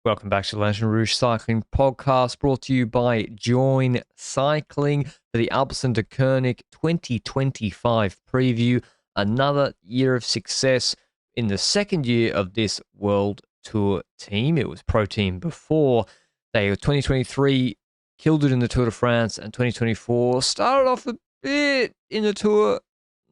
Welcome back to the Lanterne Rouge Cycling Podcast, brought to you by Join Cycling for the Alpecin Deceuninck 2025 preview. Another year of success in the second year of this World Tour team. It was Pro Team before. They 2023 killed it in the Tour de France, and 2024 started off a bit in the Tour,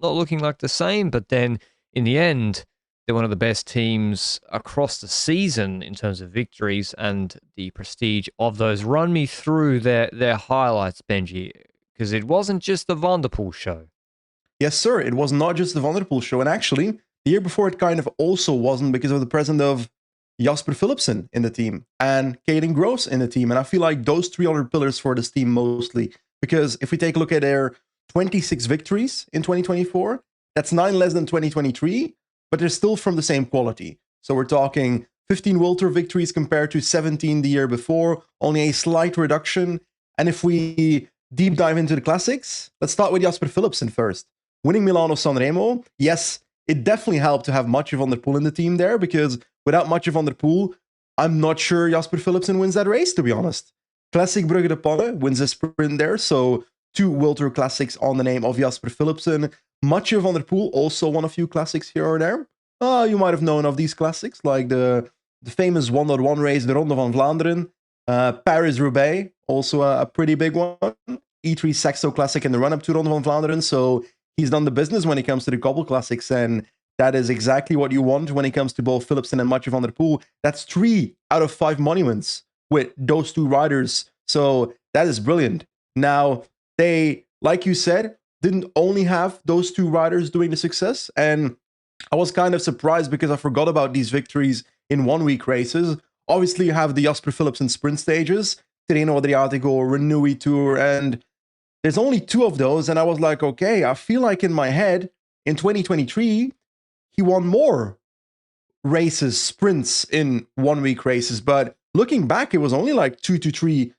not looking like the same, but then in the end, they're one of the best teams across the season in terms of victories and the prestige of those. Run me through their highlights, Benji, because it wasn't just the Van der Poel show. Yes, sir. It was not just the Van der Poel show. And actually, the year before it kind of also wasn't because of the presence of Jasper Philipsen in the team and Caden Groves in the team. And I feel like those three other pillars for this team mostly. Because if we take a look at their 26 victories in 2024, that's 9 less than 2023. But they're still from the same quality. So we're talking 15 World Tour victories compared to 17 the year before, only a slight reduction. And if we deep dive into the classics, let's start with Jasper Philipsen first. Winning Milano-San Remo, yes, it definitely helped to have Mathieu van der Poel in the team there, because without Mathieu van der Poel, I'm not sure Jasper Philipsen wins that race, to be honest. Classic Brugge de Panne wins a sprint there, so 2 World Tour classics on the name of Jasper Philipsen. Mathieu van der Poel also won a few classics here or there. You might have known of these classics, like the famous 1.1 race, the Ronde van Vlaanderen, Paris-Roubaix, also a pretty big one, E3 Saxo Classic in the run-up to Ronde van Vlaanderen. So he's done the business when it comes to the Cobble Classics, and that is exactly what you want when it comes to both Philipsen and Mathieu van der Poel. That's 3 out of 5 monuments with those 2 riders. So that is brilliant. Now, they, like you said, didn't only have those 2 riders doing the success. And I was kind of surprised because I forgot about these victories in 1-week races. Obviously, you have the Jasper Philipsen sprint stages, Tirreno Adriatico, Renui Tour, and there's only 2 of those. And I was like, okay, I feel like in my head, in 2023, he won more races, sprints in 1-week races. But looking back, it was only like 2 to 3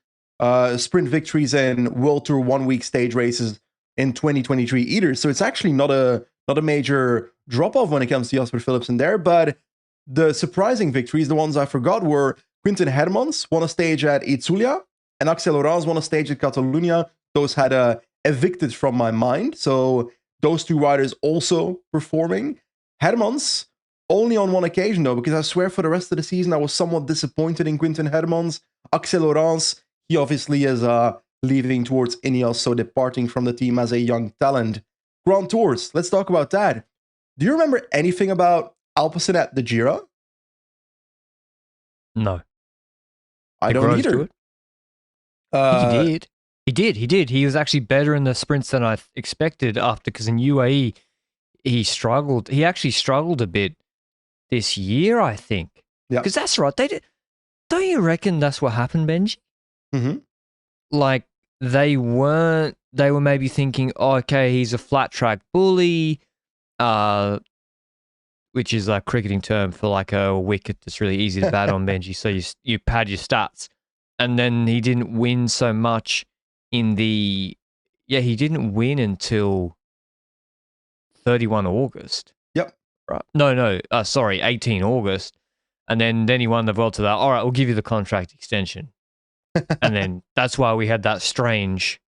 sprint victories and World Tour 1-week stage races in 2023 either. So it's actually not a major drop-off when it comes to Jasper Philipsen there. But the surprising victories, the ones I forgot, were Quinten Hermans won a stage at Itzulia, and Axel Orange won a stage at Catalunya. Those had evicted from my mind. So those 2 riders also performing. Hermans only on 1 occasion though, because I swear for the rest of the season I was somewhat disappointed in Quinten Hermans. Axel Orange, he obviously is leaving towards Ineos, so departing from the team as a young talent. Grand Tours, let's talk about that. Do you remember anything about Alpecin at the Giro? No. I don't either. He did. He did. He was actually better in the sprints than I expected because in UAE, he struggled. He actually struggled a bit this year, I think. Yeah. Because that's right. Don't you reckon that's what happened, Benji? Mm-hmm. Like, they were maybe thinking, oh, okay, he's a flat track bully, which is a cricketing term for like a wicket that's really easy to bat on, Benji. So you pad your stats. And then he didn't win so much he didn't win until 31 August. Yep. Right. No, sorry, 18 August. And then he won the Vuelta. All right, we'll give you the contract extension. And then that's why we had that strange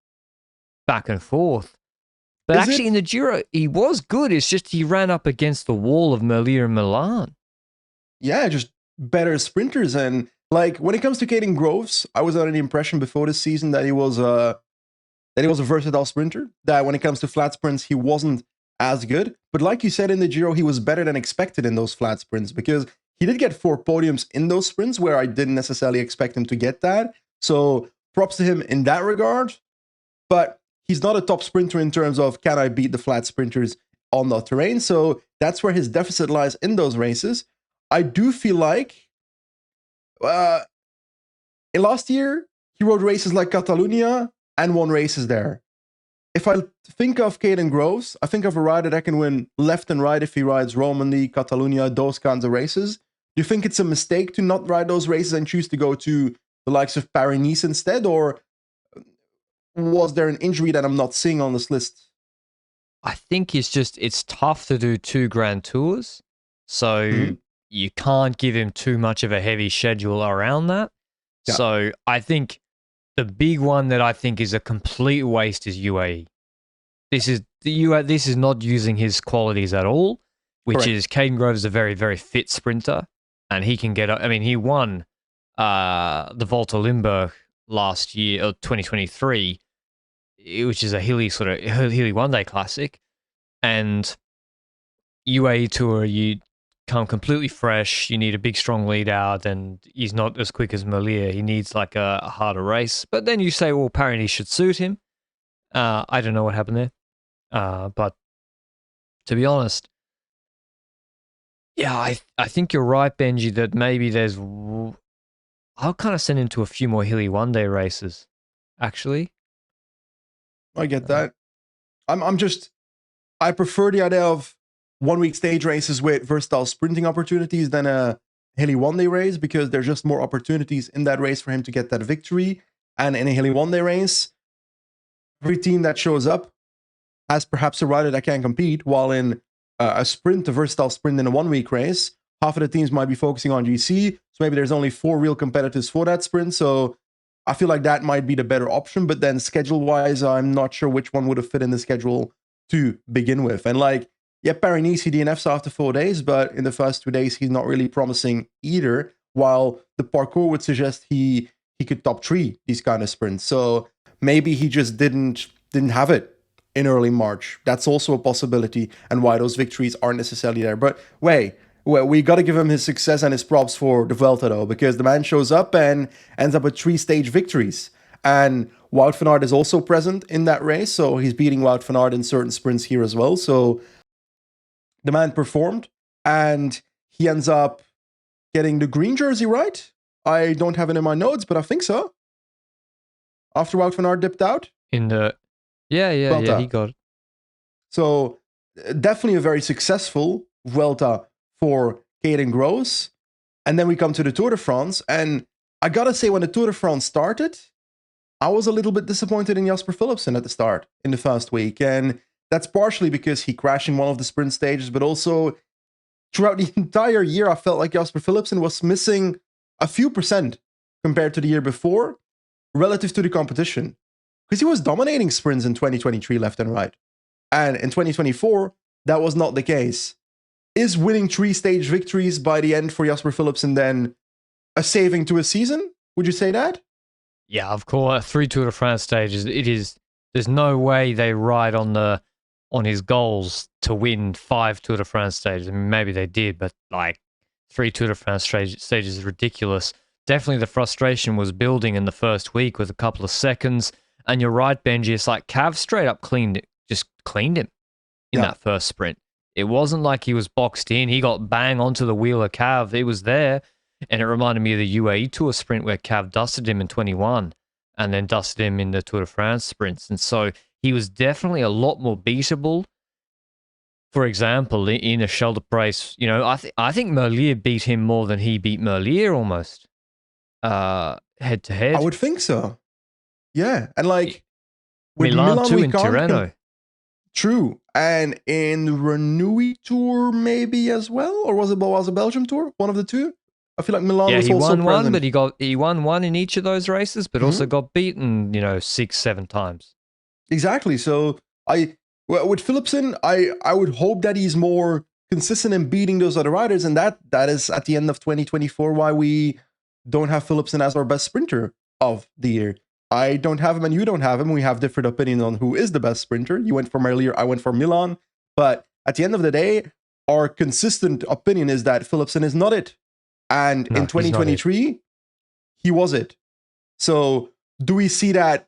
back and forth. But in the Giro, he was good. It's just he ran up against the wall of Merlier and Milan. Yeah, just better sprinters. And like when it comes to Caden Groves, I was under the impression before this season that he was a versatile sprinter. That when it comes to flat sprints, he wasn't as good. But like you said in the Giro, he was better than expected in those flat sprints, because he did get 4 podiums in those sprints where I didn't necessarily expect him to get that. So props to him in that regard. But he's not a top sprinter in terms of can I beat the flat sprinters on the terrain. So that's where his deficit lies in those races. I do feel like in last year, he rode races like Catalunya and won races there. If I think of Caden Groves, I think of a rider that can win left and right if he rides Romandy, Catalunya, those kinds of races. Do you think it's a mistake to not ride those races and choose to go to the likes of Paris-Nice instead? Or was there an injury that I'm not seeing on this list? I think it's tough to do 2 Grand Tours. So you can't give him too much of a heavy schedule around that. Yeah. So I think the big one that I think is a complete waste is UAE. This is not using his qualities at all, which Correct. is Caden Grove's a very, very fit sprinter, and he can get. I mean, he won the Volta Limburg last year, or 2023, which is a hilly one-day classic, and UAE Tour, you come completely fresh. You need a big, strong lead out, and he's not as quick as Merlier. He needs like a harder race. But then you say, well, apparently should suit him. I don't know what happened there. But to be honest, yeah, I think you're right, Benji, that maybe I'll kind of send him to a few more hilly one-day races, actually. I get that. I prefer the idea of 1 week stage races with versatile sprinting opportunities than a hilly one-day race, because there's just more opportunities in that race for him to get that victory. And in a hilly one-day race, every team that shows up has perhaps a rider that can compete, while in a versatile sprint in a 1 week race, half of the teams might be focusing on GC, so maybe there's only 4 real competitors for that sprint. So I feel like that might be the better option, but then schedule-wise, I'm not sure which one would have fit in the schedule to begin with. And like, yeah, Paris-Nice, he DNFs after 4 days, but in the first 2 days, he's not really promising either, while the parcours would suggest he could top 3 these kind of sprints. So maybe he just didn't have it in early March. That's also a possibility, and why those victories aren't necessarily there. But we got to give him his success and his props for the Vuelta, though, because the man shows up and ends up with 3 stage victories. And Wout van Aert is also present in that race, so he's beating Wout van Aert in certain sprints here as well. So the man performed, and he ends up getting the green jersey, right? I don't have it in my notes, but I think so. After Wout van Aert dipped out? Yeah, he got it. So definitely a very successful Vuelta for Caden Groves. And then we come to the Tour de France. And I gotta say, when the Tour de France started, I was a little bit disappointed in Jasper Philipsen at the start in the first week. And that's partially because he crashed in one of the sprint stages, but also throughout the entire year, I felt like Jasper Philipsen was missing a few percent compared to the year before relative to the competition. Because he was dominating sprints in 2023 left and right. And in 2024, that was not the case. Is winning 3 stage victories by the end for Jasper Philipsen then a saving to a season? Would you say that? Yeah, of course. 3 Tour de France stages. It is. There's no way they ride on his goals to win 5 Tour de France stages. I mean, maybe they did, but like 3 Tour de France stages is ridiculous. Definitely the frustration was building in the first week with a couple of seconds. And you're right, Benji. It's like Cav straight up cleaned him in that first sprint. It wasn't like he was boxed in. He got bang onto the wheel of Cav. It was there. And it reminded me of the UAE Tour sprint where Cav dusted him in 21 and then dusted him in the Tour de France sprints. And so he was definitely a lot more beatable. For example, in a shoulder brace, you know, I think Merlier beat him more than he beat Merlier almost head to head. I would think so. Yeah. And like with Milan too in Tirreno. True. And in Renouille Tour maybe as well? Or was it a Belgium Tour? One of the two? I feel like Milan was also present. He won one, but he won one in each of those races, but also got beaten, 6-7 times. Exactly. So with Philipsen, I would hope that he's more consistent in beating those other riders, and that is at the end of 2024 why we don't have Philipsen as our best sprinter of the year. I don't have him and you don't have him. We have different opinions on who is the best sprinter. You went for Merlier, I went for Milan. But at the end of the day, our consistent opinion is that Philipsen is not it. And in 2023, he was it. So do we see that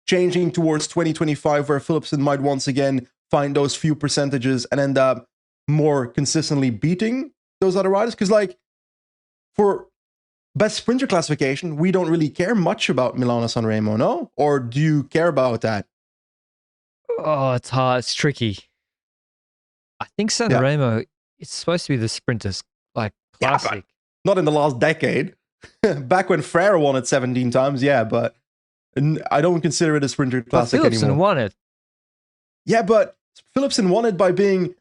changing towards 2025 where Philipsen might once again find those few percentages and end up more consistently beating those other riders? Because like for best sprinter classification, we don't really care much about Milano Sanremo, no? Or do you care about that? Oh, it's hard. It's tricky. I think Sanremo, it's supposed to be the sprinters like classic. Yeah, not in the last decade. Back when Frère won it 17 times, but I don't consider it a sprinter classic anymore. Philipsen won it. Yeah, but Philipsen won it by being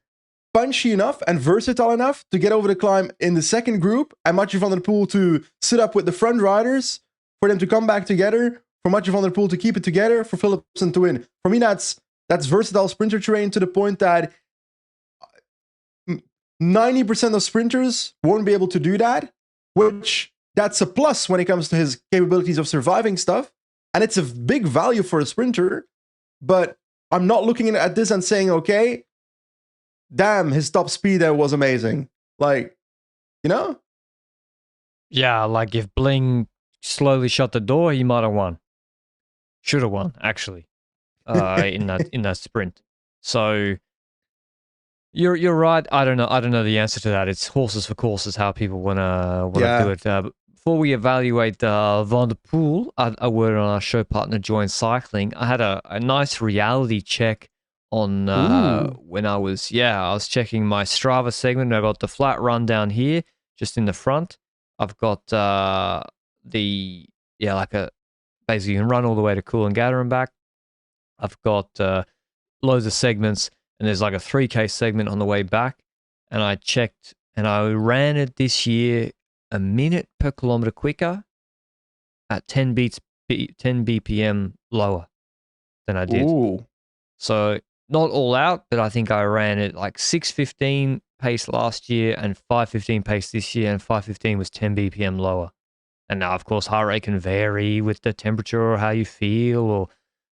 punchy enough and versatile enough to get over the climb in the second group, and Mathieu van der Poel to sit up with the front riders, for them to come back together, for Mathieu van der Poel to keep it together, for Philipsen to win. For me, that's versatile sprinter terrain to the point that 90% of sprinters won't be able to do that, which that's a plus when it comes to his capabilities of surviving stuff. And it's a big value for a sprinter, but I'm not looking at this and saying, okay, damn, his top speed there was amazing. Like, you know? Yeah, like if Bling slowly shut the door, he might have won. Should have won, actually, in that sprint. So you're right. I don't know the answer to that. It's horses for courses, how people wanna do it. But before we evaluate Van der Poel, a word on our show partner, Join Cycling. I had a nice reality check on when I was checking my Strava segment. I got the flat run down here, just in the front. I've got basically you can run all the way to Coolangatta and back. I've got loads of segments, and there's like a 3K segment on the way back. And I checked, and I ran it this year a minute per kilometer quicker at 10 BPM lower than I did. Ooh. So not all out, but I think I ran it like 6:15 pace last year and 5:15 pace this year, and 5:15 was 10 BPM lower. And now, of course, heart rate can vary with the temperature or how you feel,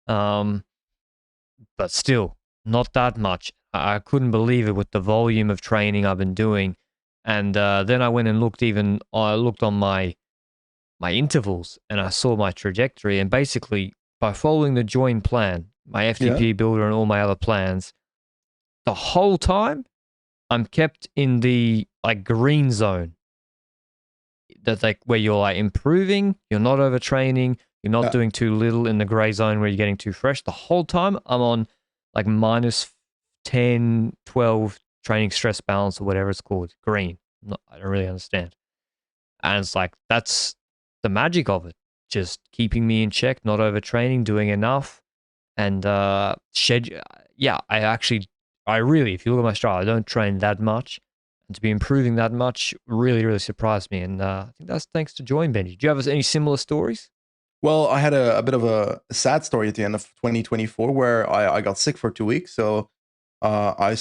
but still not that much. I couldn't believe it with the volume of training I've been doing. And then I went and looked on my intervals, and I saw my trajectory. And basically, by following the Join plan, my FTP builder and all my other plans, the whole time I'm kept in the like green zone. That where you're like improving, you're not overtraining, you're not doing too little, in the gray zone where you're getting too fresh. The whole time I'm on like minus 10, 12 training stress balance or whatever it's called, green. I don't really understand. And it's like, that's the magic of it. Just keeping me in check, not overtraining, doing enough. And schedule. Yeah, I really, if you look at my Strava, I don't train that much. And to be improving that much really, really surprised me. And I think that's thanks to Join, Benji. Do you have any similar stories? Well, I had a bit of a sad story at the end of 2024 where I got sick for 2 weeks. So I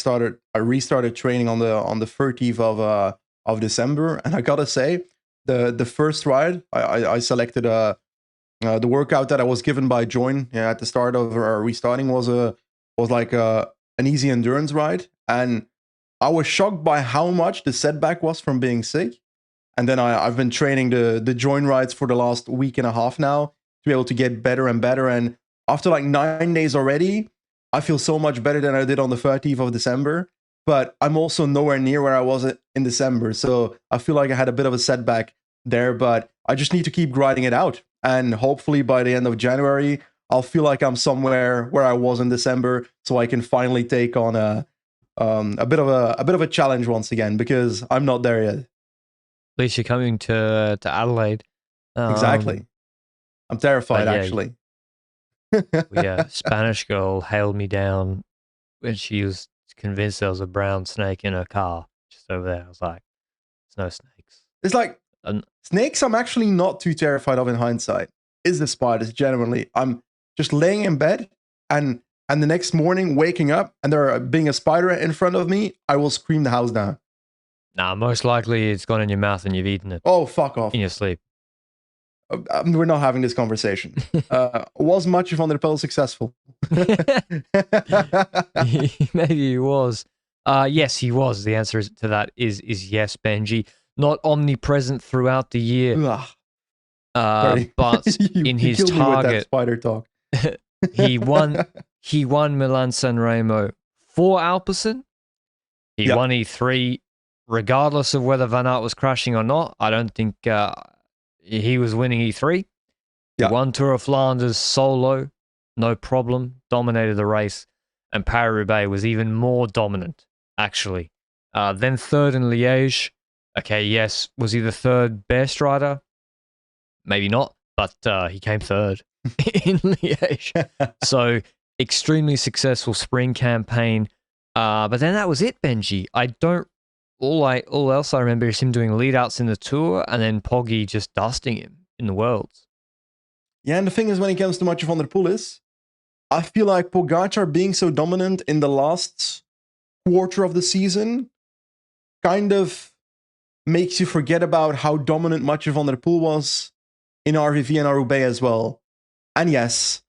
restarted training on the 30th of December, and I gotta say, the first ride I selected the workout that I was given by Join at the start of restarting was like an easy endurance ride, and I was shocked by how much the setback was from being sick. And then I've been training the Join rides for the last week and a half now to be able to get better and better. And after like 9 days already, I feel so much better than I did on the 30th of December. But I'm also nowhere near where I was in December. So I feel like I had a bit of a setback there, but I just need to keep grinding it out. And hopefully by the end of January, I'll feel like I'm somewhere where I was in December, so I can finally take on a bit of a challenge once again, because I'm not there yet. At least you're coming to Adelaide. Exactly. I'm terrified, actually. Yeah, Spanish girl hailed me down when she was convinced there was a brown snake in her car just over there. I was like, there's no snakes. It's like, snakes I'm actually not too terrified of in hindsight. It's the spiders, genuinely. I'm just laying in bed, and the next morning waking up and there being a spider in front of me, I will scream the house down. Nah, most likely it's gone in your mouth and you've eaten it. Oh, fuck off. In your sleep. We're not having this conversation. Was Mathieu van der Poel successful? Maybe he was. Yes, he was. The answer to that is yes, Benji. Not omnipresent throughout the year. But in his target, spider talk. he won Milan San Remo for Alpecin. He won E3 regardless of whether Van Aert was crashing or not. I don't think he was winning E3. He won Tour of Flanders solo, no problem, dominated the race, and Paris-Roubaix was even more dominant, actually. Then third in Liège. Okay, yes, was he the third best rider? Maybe not, but he came third in Liège. So extremely successful spring campaign, But then that was it, Benji. I don't. All else I remember is him doing lead outs in the Tour and then Poggy just dusting him in the Worlds. Yeah, and the thing is, when it comes to Mathieu van der Poel is, I feel like Pogacar being so dominant in the last quarter of the season kind of makes you forget about how dominant Mathieu van der Poel was in RVV and Roubaix as well. And yes,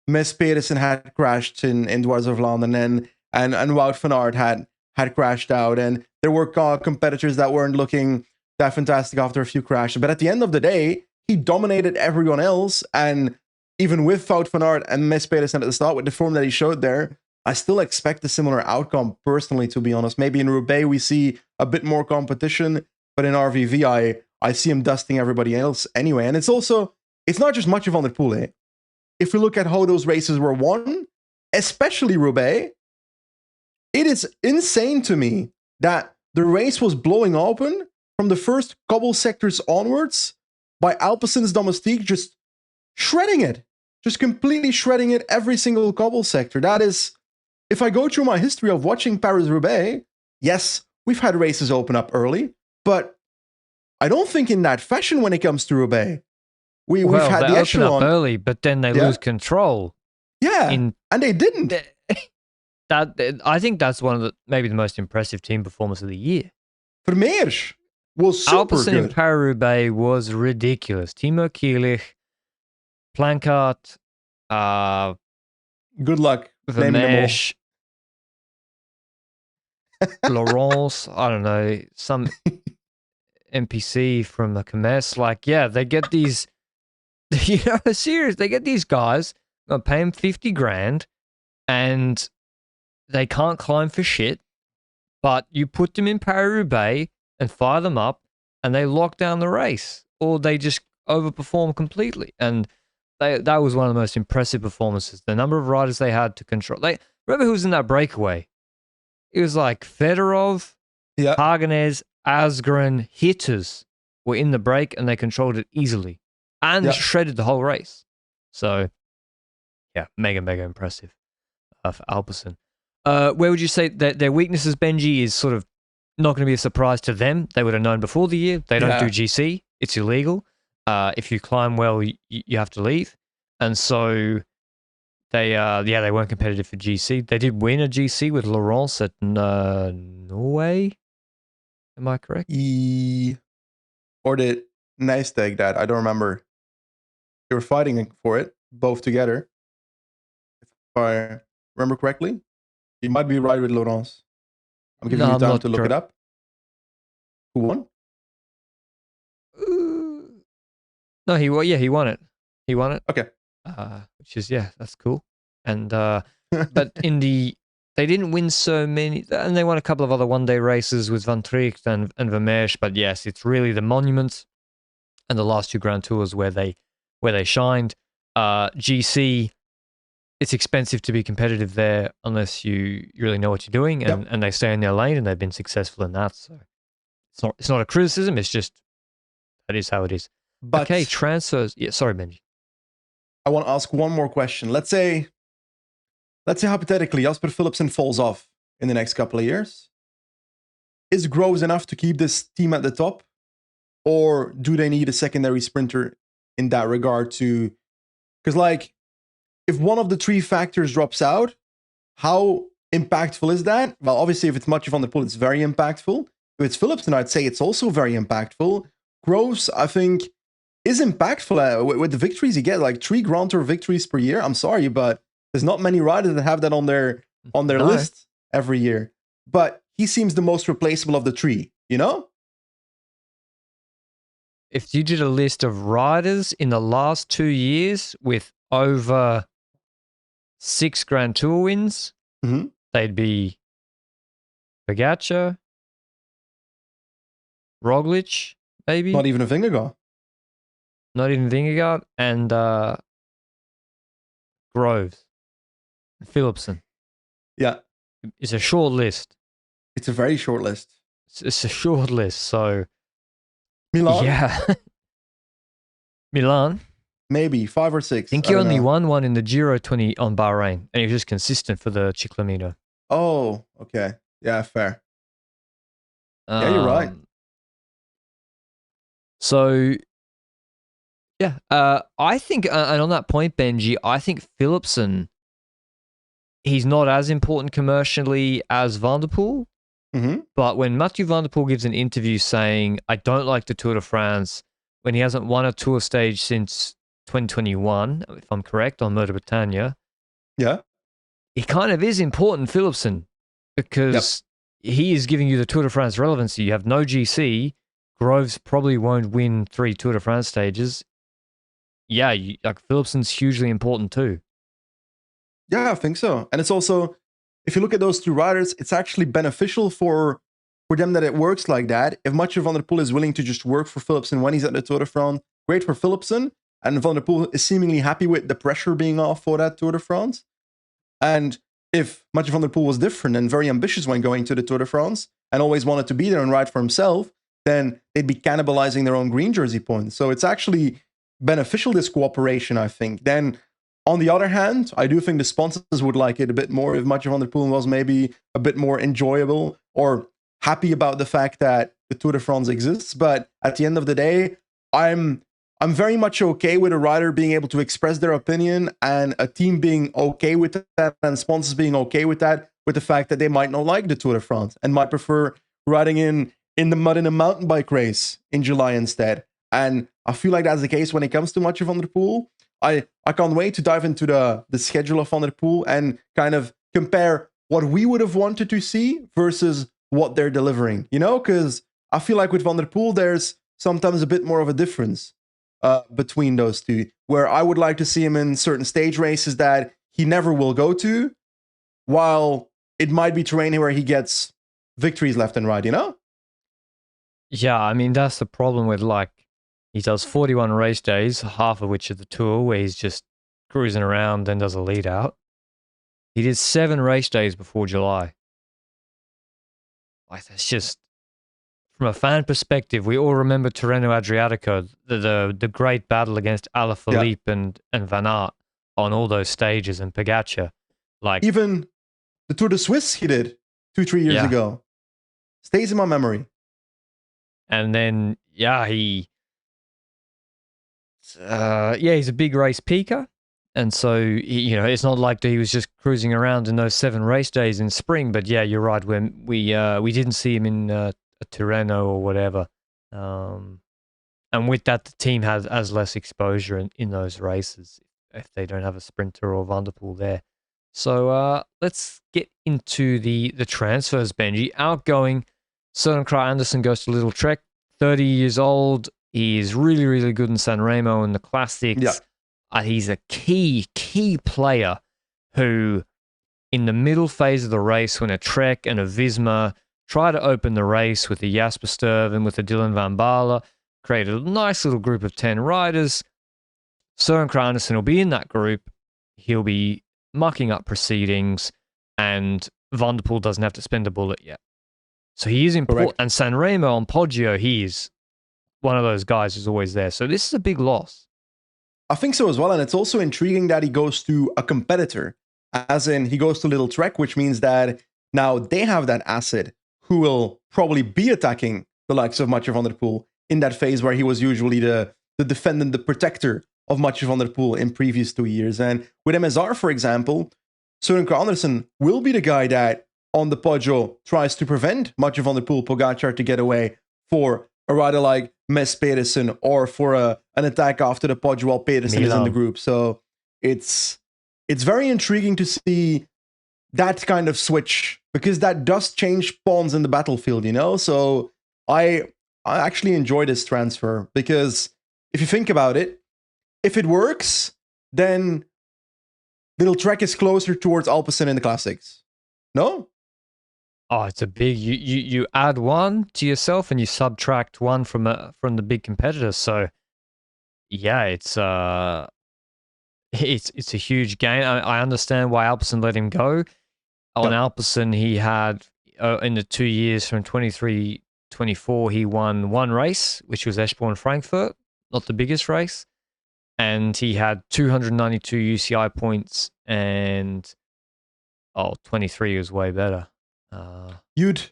Mes Pedersen had crashed in Dwars of London, and Wout van Aert had crashed out, and there were competitors that weren't looking that fantastic after a few crashes. But at the end of the day, he dominated everyone else, and even with Wout van Aert and Mes Pedersen at the start, with the form that he showed there, I still expect a similar outcome, personally, to be honest. Maybe in Roubaix we see a bit more competition, but in RVV I see him dusting everybody else anyway. And it's not just Mathieu van der Poel, eh? If we look at how those races were won, especially Roubaix, it is insane to me that the race was blowing open from the first cobble sectors onwards by Alpecin's Domestique just shredding it. Just completely shredding it every single cobble sector. That is, if I go through my history of watching Paris-Roubaix, yes, we've had races open up early, but I don't think in that fashion when it comes to Roubaix. We've had the echelon. Open up early, but then they lose control. Yeah, and they didn't. I think that's one of maybe the most impressive team performance of the year. Vermeers was super Alpecin good. in Paris-Roubaix was ridiculous. Timo Kielich, Plancart, good luck. Vermeers, Laurence, I don't know, some NPC from the Commerce. Like, yeah, they get these, serious. They get these guys, gonna pay them 50 grand, and they can't climb for shit, but you put them in Paris-Roubaix and fire them up, and they lock down the race, or they just overperform completely. And that was one of the most impressive performances. The number of riders they had to control. Remember who was in that breakaway? It was like Fedorov, Hagenez, Asgren, Hitters were in the break, and they controlled it easily and shredded the whole race. So, yeah, mega impressive for Alpecin. Where would you say that their weaknesses, Benji, is sort of not going to be a surprise to them? They would have known before the year. They don't do GC. It's illegal. If you climb well, you have to leave. And so they weren't competitive for GC. They did win a GC with Laurence at Norway. Am I correct? Or did Nice take that? I don't remember. They were fighting for it, both together. If I remember correctly. You might be right with Laurence. I'm giving you time to look it up. Who won? No, he won it. He won it. Okay. Which is, that's cool. And but they didn't win so many, and they won a couple of other one-day races with Van Tricht and Vermeersch. But yes, it's really the Monuments and the last two Grand Tours where they shined. GC, it's expensive to be competitive there unless you really know what you're doing, and they stay in their lane, and they've been successful in that. So it's not a criticism. It's just that is how it is. But okay, transfers. Yeah, sorry, Benji. I want to ask one more question. Let's say hypothetically, Jasper Philipsen falls off in the next couple of years. Is Groves enough to keep this team at the top, or do they need a secondary sprinter in that regard to? Because if one of the three factors drops out, how impactful is that? Well, obviously, if it's Mathieu van der Poel, it's very impactful. If it's Philipsen, I'd say it's also very impactful. Groves, I think, is impactful with the victories he gets, like 3 Grand Tour victories per year. I'm sorry, but there's not many riders that have that on their list every year. But he seems the most replaceable of the 3, you know? If you did a list of riders in the last 2 years with over 6 Grand Tour wins, they'd be Pogacar, Roglic, maybe. Not even a Vingegaard. Not even Vingegaard, and Groves, Philipsen. Yeah. It's a short list. It's a very short list. It's a short list, so... Milan? Yeah. Milan? Maybe 5 or 6. I think he only won one in the Giro 20 on Bahrain, and he was just consistent for the Ciclamino. Oh, okay. Yeah, fair. Yeah, you're right. Um, so yeah, I think, and on that point, Benji, I think Philipsen, he's not as important commercially as Van der Poel. Mm-hmm. But when Mathieu Van der Poel gives an interview saying, I don't like the Tour de France, when he hasn't won a tour stage since 2021, if I'm correct, on Motor Britannia, Yeah. he kind of is important, Philipsen, Yep. because he is giving you the Tour de France relevancy. You have no GC. Groves probably won't win 3 Tour de France stages. Yeah, like Philipsen's hugely important too. Yeah, I think so. And it's also, if you look at those two riders, it's actually beneficial for them that it works like that. If Mathieu van der Poel is willing to just work for Philipsen when he's at the Tour de France, great for Philipsen. And Van der Poel is seemingly happy with the pressure being off for that Tour de France. And if Mathieu van der Poel was different and very ambitious when going to the Tour de France and always wanted to be there and ride for himself, then they'd be cannibalizing their own green jersey points. So it's actually beneficial, this cooperation, I think. Then on the other hand, I do think the sponsors would like it a bit more if Mathieu van der Poel was maybe a bit more enjoyable or happy about the fact that the Tour de France exists. But at the end of the day, I'm very much okay with a rider being able to express their opinion and a team being okay with that and sponsors being okay with that, with the fact that they might not like the Tour de France and might prefer riding in the mud in a mountain bike race in July instead. And I feel like that's the case when it comes to Mathieu van der Poel. I can't wait to dive into the schedule of Van der Poel and kind of compare what we would have wanted to see versus what they're delivering, you know? Because I feel like with Van der Poel, there's sometimes a bit more of a difference between those two, where I would like to see him in certain stage races that he never will go to, while it might be terrain where he gets victories left and right, you know? Yeah, I mean, that's the problem with, like, he does 41 race days, half of which are the Tour, where he's just cruising around, then does a lead out. He did 7 race days before July. Like, that's just, from a fan perspective, we all remember Tirreno Adriatico, the great battle against Yeah. Alaphilippe and Van Aert on all those stages, and Pogacar. Like, Even the Tour de Suisse he did 2-3 years yeah. ago stays in my memory. And then, yeah, he's a big race peaker. And so, it's not like he was just cruising around in those 7 race days in spring. But yeah, you're right. When we didn't see him in a Tirreno or whatever. And with that, the team has less exposure in those races if they don't have a sprinter or Van der Poel there. So let's get into the transfers, Benji. Outgoing, Søren Kragh Andersen goes to Little Trek, 30 years old. He is really, really good in San Remo and the classics. Yeah. He's a key player who, in the middle phase of the race, when a Trek and a Visma try to open the race with a Jasper Stuyven and with a Dylan van Baarle, created a nice little group of 10 riders. Søren Kragh Andersen will be in that group. He'll be mucking up proceedings, and Van der Poel doesn't have to spend a bullet yet. So he is important. And Sanremo on Poggio, he is one of those guys who's always there. So this is a big loss. I think so as well. And it's also intriguing that he goes to a competitor, as in he goes to Little Trek, which means that now they have that asset who will probably be attacking the likes of Mathieu van der Poel in that phase where he was usually the defendant, the protector of Mathieu van der Poel in previous 2 years. And with MSR, for example, Søren Kragh Andersen will be the guy that on the Poggio tries to prevent Mathieu van der Poel, Pogacar to get away for a rider like Mes Pedersen or for an attack after the Poggio while Pedersen is in the group. So it's very intriguing to see that kind of switch, because that does change pawns in the battlefield, you know? So I actually enjoy this transfer, because if you think about it, if it works, then Little Trek is closer towards Alpecin in the classics. No? Oh, it's a big. You add one to yourself and you subtract one from the big competitor. So yeah, it's a huge gain. I understand why Alpecin let him go. On Alpecin, he had in the 2 years from 23-24, he won 1 race, which was Eschborn Frankfurt, not the biggest race, and he had 292 UCI points and Oh, 23 was way better. You'd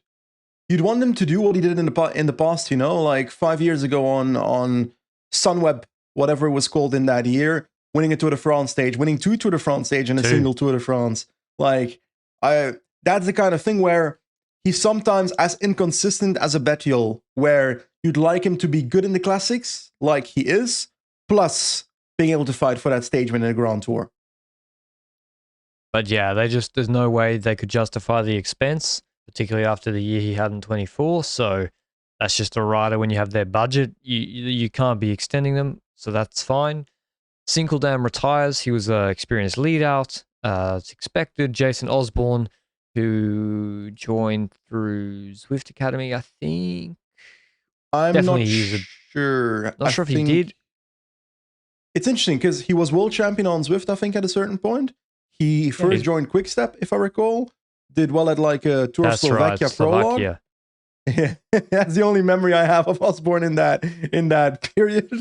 want him to do what he did in the past, like 5 years ago on Sunweb, whatever it was called in that year, winning a Tour de France stage, winning 2 Tour de France stage and a single Tour de France. Like, that's the kind of thing where he's sometimes as inconsistent as a Bettiol, where you'd like him to be good in the classics, like he is, plus being able to fight for that stage win in a Grand Tour. But yeah, there's no way they could justify the expense, particularly after the year he had in 24. So that's just a rider when you have their budget. You can't be extending them, so that's fine. Sinkeldam retires. He was an experienced lead out. It's expected. Jason Osborne, who joined through Zwift Academy, I think. I'm definitely not sure. Not sure if he did. It's interesting because he was world champion on Zwift, I think, at a certain point. He first joined Quickstep, if I recall. Did well at like a Tour of Slovakia prologue. Yeah. That's the only memory I have of Osborne in that period.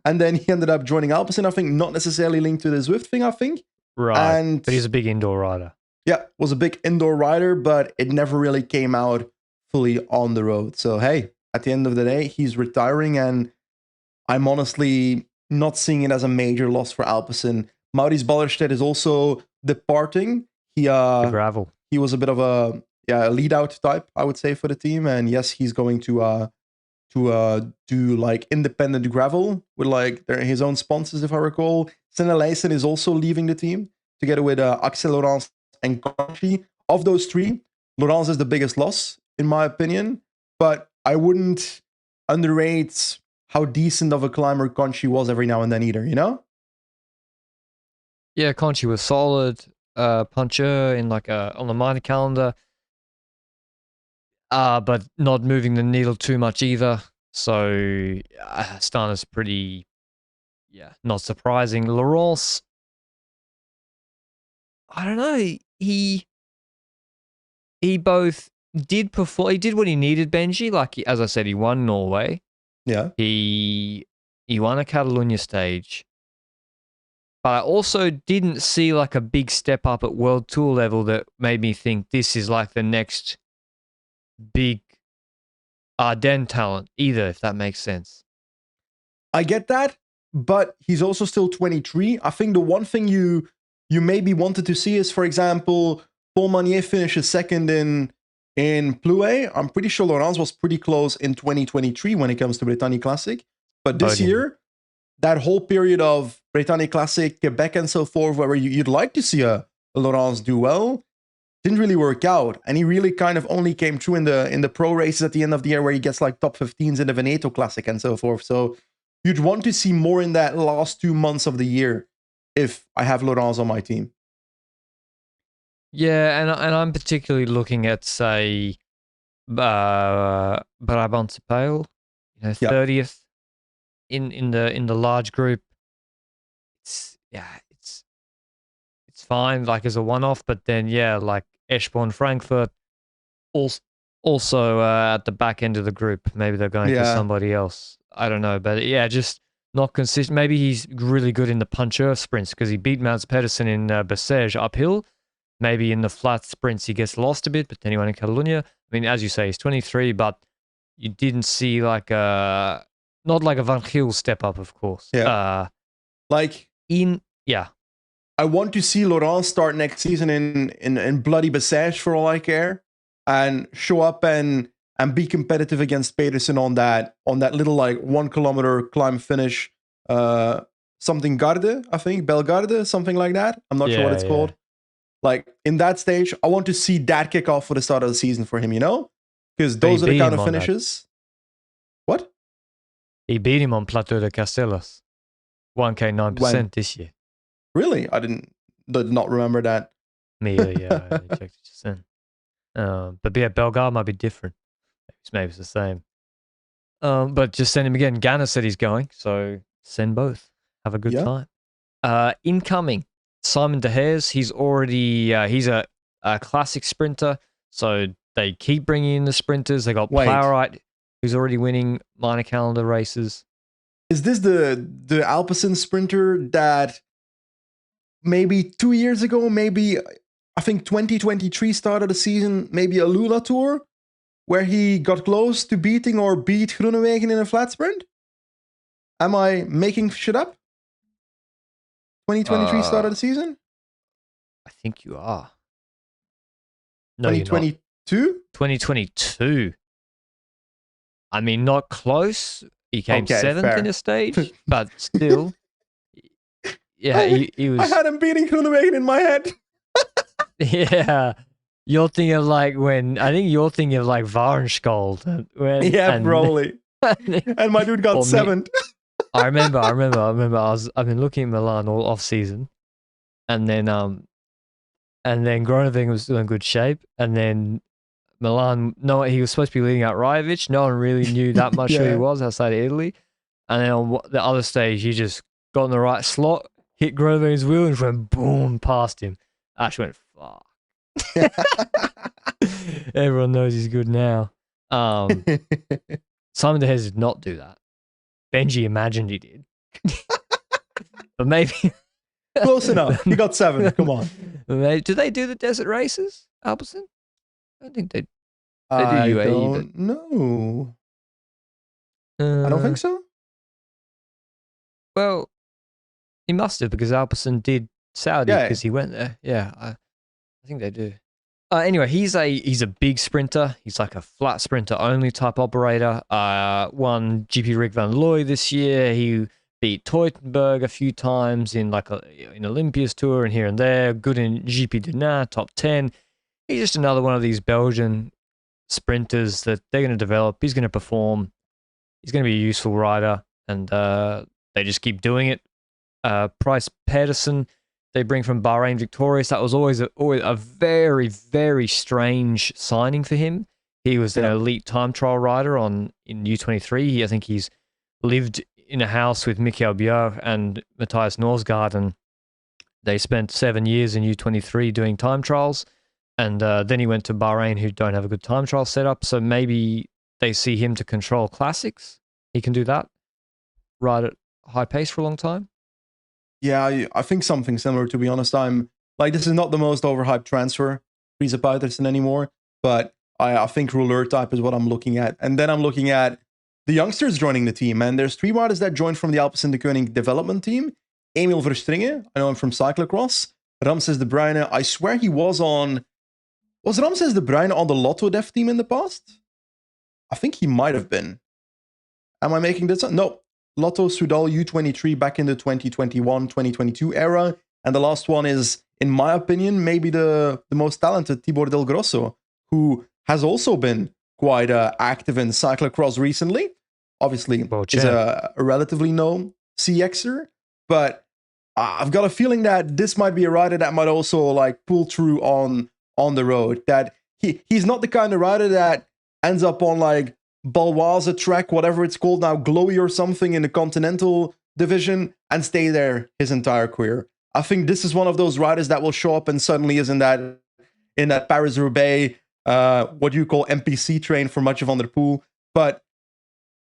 And then he ended up joining Alpecin, I think, not necessarily linked to the Zwift thing, I think. Right. But he's a big indoor rider. Yeah, was a big indoor rider, but it never really came out fully on the road. So, hey, at the end of the day, he's retiring, and I'm honestly not seeing it as a major loss for Alpecin. Maurice Ballerstedt is also departing. The gravel. He was a bit of a lead out type, I would say, for the team. And yes, he's going to do like independent gravel with like his own sponsors, if I recall. Senna Leijsen is also leaving the team together with Axel Laurens and Conchi. Of those 3, Laurens is the biggest loss, in my opinion. But I wouldn't underrate how decent of a climber Conchi was every now and then either, Yeah, Conchi was solid. Puncher in like on the minor calendar. But not moving the needle too much either. So Stana's pretty, not surprising. Laurence, I don't know. He both did perform. He did what he needed, Benji. Like as I said, he won Norway. Yeah. He won a Catalunya stage. But I also didn't see like a big step up at World Tour level that made me think this is like the next big Ardennes talent either, if that makes sense. I get that, but he's also still 23. I think the one thing you maybe wanted to see is, for example, Paul Magnier finishes second in Plouay. I'm pretty sure Laurens was pretty close in 2023 when it comes to Bretagne Classic. But this year, that whole period of Bretagne Classic, Quebec, and so forth, where you'd like to see a Laurens do well, didn't really work out. And he really kind of only came through in the pro races at the end of the year, where he gets like top 15s in the Veneto Classic and so forth. So you'd want to see more in that last 2 months of the year if I have Laurens on my team. Yeah, and I'm particularly looking at, say, Brabantse-Pijl, 30th in the large group. It's fine, like as a one-off, but then like Eschborn, Frankfurt, also at the back end of the group. Maybe they're going for somebody else. I don't know, but just not consistent. Maybe he's really good in the puncher sprints because he beat Mads Pedersen in Bessèges uphill. Maybe in the flat sprints he gets lost a bit, but then he won in Catalunya. I mean, as you say, he's 23, but you didn't see like not like a Van Giel step up, of course. Yeah. I want to see Laurens start next season in bloody Bessèges for all I care, and show up and be competitive against Pedersen on that little like 1 kilometer climb finish, something Garde, I think, Bellegarde, something like that. I'm not sure what it's called. Like in that stage, I want to see that kick off for the start of the season for him, because those are the kind of finishes. What? He beat him on Plateau de Castellas, 1K 9% this year. Really? I did not remember that. Me either, I checked it just then. But Bellegarde might be different. Maybe it's the same. But just send him again. Ganna said he's going, so send both. Have a good time. Incoming, Simon De Haes. He's already he's a classic sprinter, so they keep bringing in the sprinters. They got Plowright, who's already winning minor calendar races. Is this the Alpecin sprinter that maybe 2 years ago, maybe I think 2023 started the season, maybe a Lula Tour, where he got close to beating or beat Groenewegen in a flat sprint? Am I making shit up? 2023 started the season? I think you are. No, you're not. 2022? 2022. I mean, not close. He came seventh in a stage, but still. Yeah, he was. I had him beating Groenewegen in my head. Yeah. You're thinking of like when, I think you're thinking of like Varenskjold. Yeah, probably. And my dude got seventh. I remember. I've been looking at Milan all off season, and then Groenewegen was still in good shape, and then Milan. No, he was supposed to be leading out Rajovic. No one really knew that much who he was outside of Italy, and then on the other stage, he just got in the right slot, hit Groenewegen's wheel, and just went boom past him. I actually went fuck. Everyone knows he's good now. Simon De Hez did not do that. Benji imagined he did. But maybe close enough. He got 7. Come on. Do they do the desert races, Alpecin? I think they do UAE. I don't know. I don't think so. Well, he must have, because Alpecin did Saudi because he went there. Yeah, I think they do. Anyway, he's a big sprinter. He's like a flat sprinter only type operator. Won GP Rick van Looy this year. He beat Teutenberg a few times in like in Olympia's tour and here and there. Good in GP Dunat, top 10. He's just another one of these Belgian sprinters that they're going to develop. He's going to perform. He's going to be a useful rider, and they just keep doing it. Price Pedersen, they bring from Bahrain Victorious. That was always a very, very strange signing for him. He was an elite time trial rider in U23. I think he's lived in a house with Mikael Bjerg and Matthias Norsgaard, and they spent 7 years in U23 doing time trials. And then he went to Bahrain, who don't have a good time trial setup. So maybe they see him to control classics. He can do that, ride at high pace for a long time. Yeah, I think something similar, to be honest. I'm like, this is not the most overhyped transfer, Friese Pietersen, anymore, but I think rouleur type is what I'm looking at. And then I'm looking at the youngsters joining the team. And there's 3 riders that joined from the Alpecin de Koning development team. Emil Verstringen, I know him from cyclocross. Ramses de Bruyne, I swear he was Ramses de Bruyne on the Lotto Dev team in the past? I think he might have been. Am I making this up? No. Lotto Soudal U23 back in the 2021-2022 era. And the last one is, in my opinion, maybe the most talented, Tibor Del Grosso, who has also been quite active in cyclocross recently. Obviously, is a relatively known CXer, but I've got a feeling that this might be a rider that might also like pull through on the road. That he's not the kind of rider that ends up on like Balwaza track, whatever it's called now, Glowy or something in the Continental division, and stay there his entire career. I think this is one of those riders that will show up and suddenly is in that Paris-Roubaix, what you call NPC train for Mathieu van der Poel. But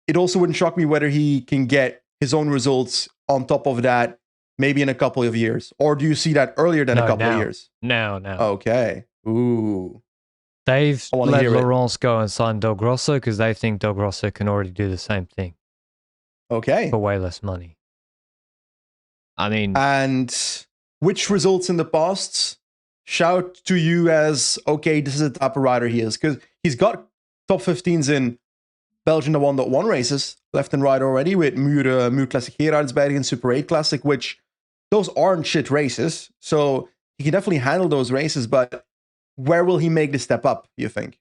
it also wouldn't shock me whether he can get his own results on top of that, maybe in a couple of years. Or do you see that earlier than a couple of years? No. Okay. Ooh. They've let Laurence go and sign Del Grosso because they think Del Grosso can already do the same thing. Okay. For way less money. I mean... And which results in the past shout to you as, okay, this is the type of rider he is? Because he's got top 15s in Belgian 1.1 races, left and right already, with Muur Classic Gerardsberg and Super 8 Classic, which those aren't shit races. So he can definitely handle those races, but where will he make the step up, you think?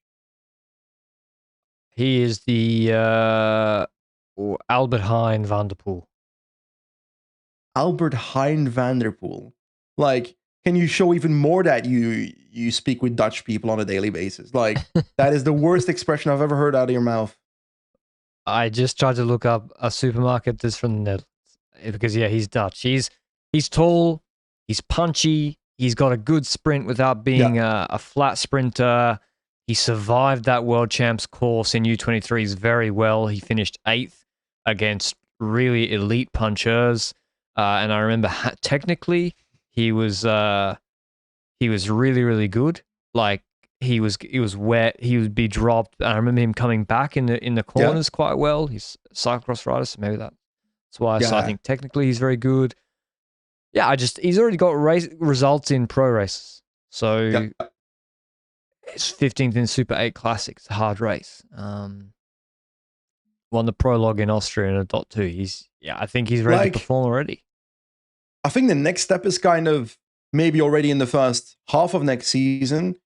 He is the Albert Heijn van der Poel. Albert Heijn van der Poel. Like, can you show even more that you speak with Dutch people on a daily basis? Like, that is the worst expression I've ever heard out of your mouth. I just tried to look up a supermarket that's from the Netherlands. Because, yeah, he's Dutch. He's tall, he's punchy, he's got a good sprint without being a flat sprinter. He survived that World Champs course in U23s very well. He finished 8th against really elite punchers. And I remember technically he was he was really, really good. Like he was wet. He would be dropped. I remember him coming back in the corners quite well. He's a cyclocross rider, so maybe that's why. So I think technically he's very good. Yeah, he's already got results in pro races. So it's 15th in Super 8 Classic. It's a hard race. Won the prologue in Austria in a .2. I think he's ready to perform already. I think the next step is kind of maybe already in the first half of next season,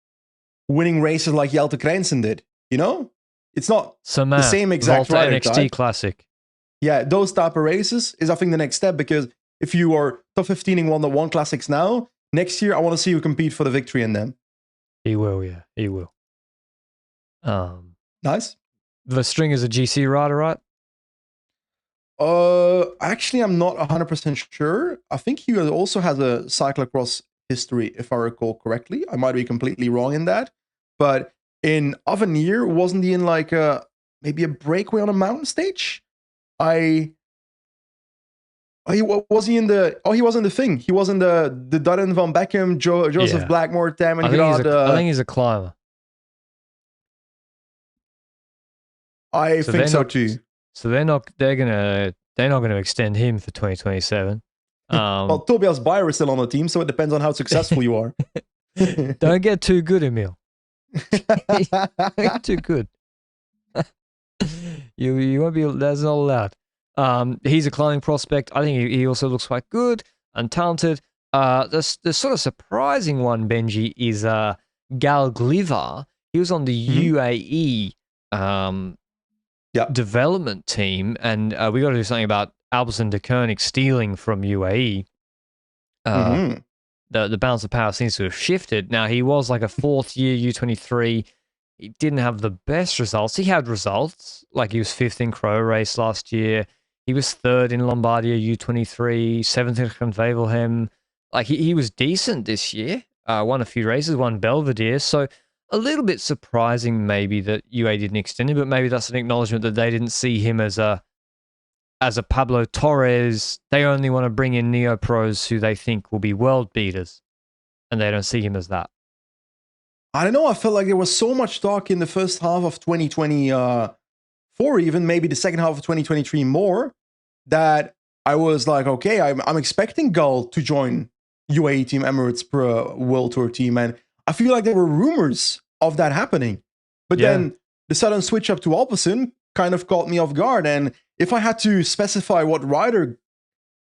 winning races like Jelte Krijnsen did. You know, it's not the same exact Volta rider NXT type. Classic. Yeah, those type of races is I think the next step, because if you are top 15 in one classics now, next year I want to see you compete for the victory in them. He will, yeah, he will. Nice. The string is a GC rider, right? Actually, I'm not 100% sure. I think he also has a cyclocross history, if I recall correctly. I might be completely wrong in that. But in Avenir, wasn't he in like maybe a breakaway on a mountain stage? He was in the thing. He was in the Darren van Beckham, Joseph Blackmore time, and I think he's a climber. I think so too. So they're not gonna extend him for 2027. Well, Tobias Beyer is still on the team, so it depends on how successful you are. Don't get too good, Emil. Don't get too good. You won't be. That's not allowed. He's a climbing prospect. I think he also looks quite good and talented. The sort of surprising one, Benji, is Gal Glivar. He was on the UAE development team, and we got to do something about Alpecin Deceuninck stealing from UAE. The balance of power seems to have shifted. Now, he was like a fourth year U23. He didn't have the best results. He had results, like he was 5th in Crow race last year. He was 3rd in Lombardia U23, 7th in Gent-Wevelgem. Like he was decent this year. Won a few races, won Belvedere. So a little bit surprising maybe that UA didn't extend him, but maybe that's an acknowledgement that they didn't see him as a Pablo Torres. They only want to bring in neo-pros who they think will be world beaters, and they don't see him as that. I don't know. I felt like there was so much talk in the first half of 2024, even maybe the second half of 2023 more, that I was like, okay, I'm expecting Gal to join UAE Team Emirates Pro World Tour team, and I feel like there were rumors of that happening. But then the sudden switch up to Alpecin kind of caught me off guard. And if I had to specify what rider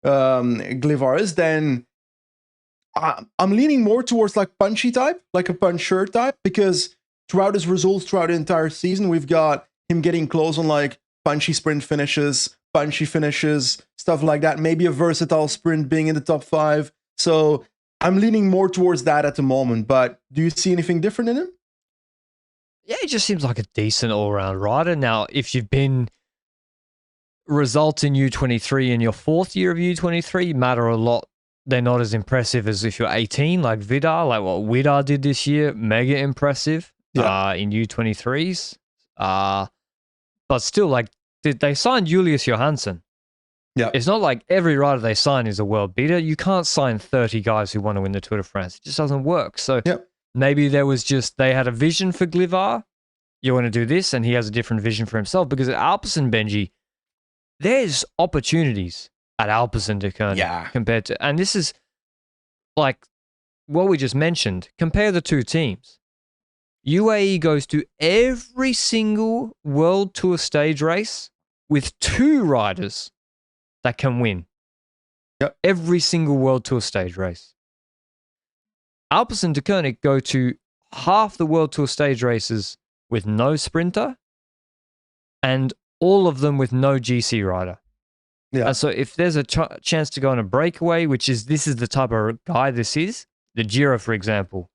Glivar is, then I'm leaning more towards like punchy type, like a puncher type, because throughout his results, throughout the entire season, we've got him getting close on like punchy sprint finishes, punchy finishes, stuff like that. Maybe a versatile sprint being in the top 5. So I'm leaning more towards that at the moment. But do you see anything different in him? Yeah, he just seems like a decent all-round rider. Now, if you've been results in U23 in your 4th year of U23 matter a lot. They're not as impressive as if you're 18, like Vidar, like what Vidar did this year. Mega impressive in U23s. But still, like, they signed Julius Johansson. Yeah. It's not like every rider they sign is a world beater. You can't sign 30 guys who want to win the Tour de France. It just doesn't work. So maybe there was they had a vision for Glivar. You want to do this, and he has a different vision for himself. Because at Alpecin, Benji, there's opportunities at Alpecin Deceuninck compared to, and this is like what we just mentioned. Compare the two teams. UAE goes to every single World Tour stage race with 2 riders that can win. Yep. Every single World Tour stage race. Alpecin Deceuninck go to half the World Tour stage races with no sprinter and all of them with no GC rider. Yeah. And so if there's a chance to go on a breakaway, this is the type of guy this is, the Giro, for example.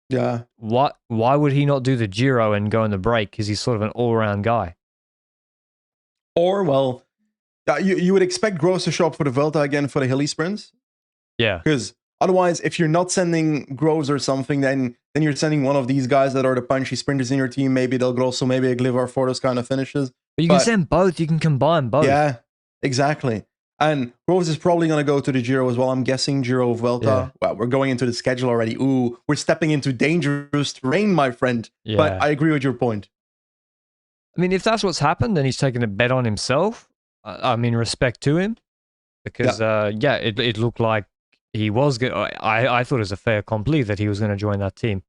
Yeah. Why would he not do the Giro and go on the break? Because he's sort of an all-round guy. Or, well, you would expect Gross to show up for the Vuelta again for the hilly sprints. Yeah. Because otherwise, if you're not sending Groves or something, then you're sending one of these guys that are the punchy sprinters in your team. Maybe Del Grosso, maybe a Glivar for those kind of finishes. But you can send both. You can combine both. Yeah, exactly. And Rose is probably going to go to the Giro as well. I'm guessing Giro Vuelta. Yeah. Well, we're going into the schedule already. Ooh, we're stepping into dangerous terrain, my friend. Yeah. But I agree with your point. I mean, if that's what's happened, then he's taken a bet on himself. I mean, respect to him. Because, it looked like he was good. I thought it was a fait accompli that he was going to join that team.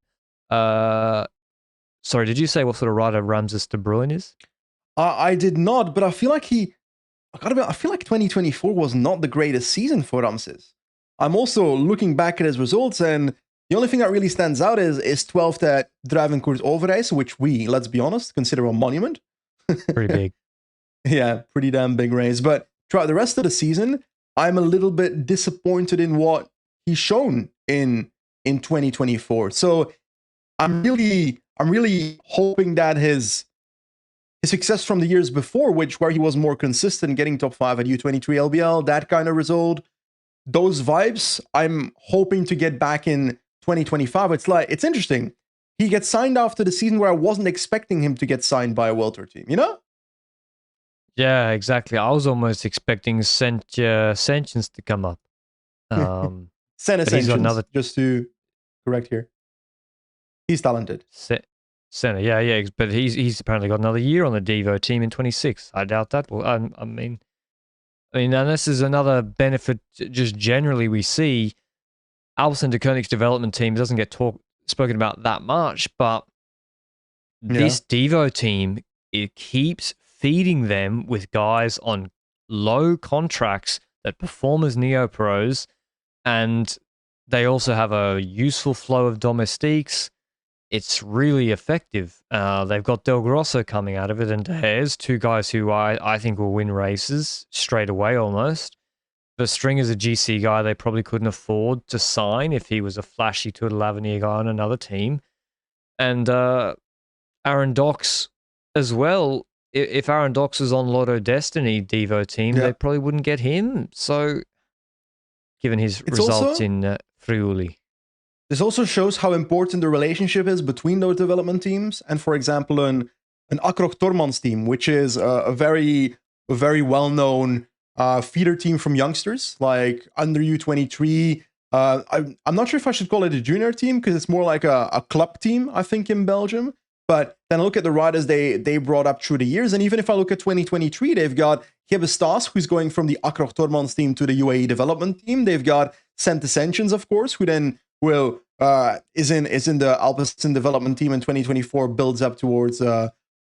Sorry, did you say what sort of rider Ramses de Bruyne is? I did not, but I feel like I feel like 2024 was not the greatest season for Ramses. I'm also looking back at his results, and the only thing that really stands out is 12th at Druivenkoers Overijssel, which we, let's be honest, consider a monument. Pretty big. Yeah, pretty damn big race. But throughout the rest of the season, I'm a little bit disappointed in what he's shown in 2024. So I'm really hoping that his success from the years before, where he was more consistent, getting top 5 at U23 LBL, that kind of result, those vibes, I'm hoping to get back in 2025. It's interesting. He gets signed after the season where I wasn't expecting him to get signed by a World Tour team, you know? Yeah, exactly. I was almost expecting Sentience to come up. Senna another... just to correct here. He's talented. Senna, yeah, but he's apparently got another year on the Devo team in 26. I doubt that. Well, I mean, and this is another benefit. Just generally, we see Alpecin de Koenick's development team doesn't get spoken about that much, but this Devo team, it keeps feeding them with guys on low contracts that perform as neo pros, and they also have a useful flow of domestiques. It's really effective. They've got Del Grosso coming out of it, and De Haas, two guys who I think will win races straight away almost. The Stringer's a GC guy they probably couldn't afford to sign if he was a flashy Tour de l'Avenir guy on another team. And Aaron Dox as well. If Aaron Dox was on Lotto Destiny Devo team, they probably wouldn't get him. So, given his results in Friuli. This also shows how important the relationship is between those development teams and, for example, an Akroch Tormans team, which is a very well-known feeder team from youngsters, like under U23. I'm not sure if I should call it a junior team because it's more like a club team, I think, in Belgium. But then I look at the riders they brought up through the years. And even if I look at 2023, they've got Gebbe Staes, who's going from the Akroch Tormans team to the UAE development team. They've got Sentescensions, of course, who then is in the Alpecin development team in 2024, builds up towards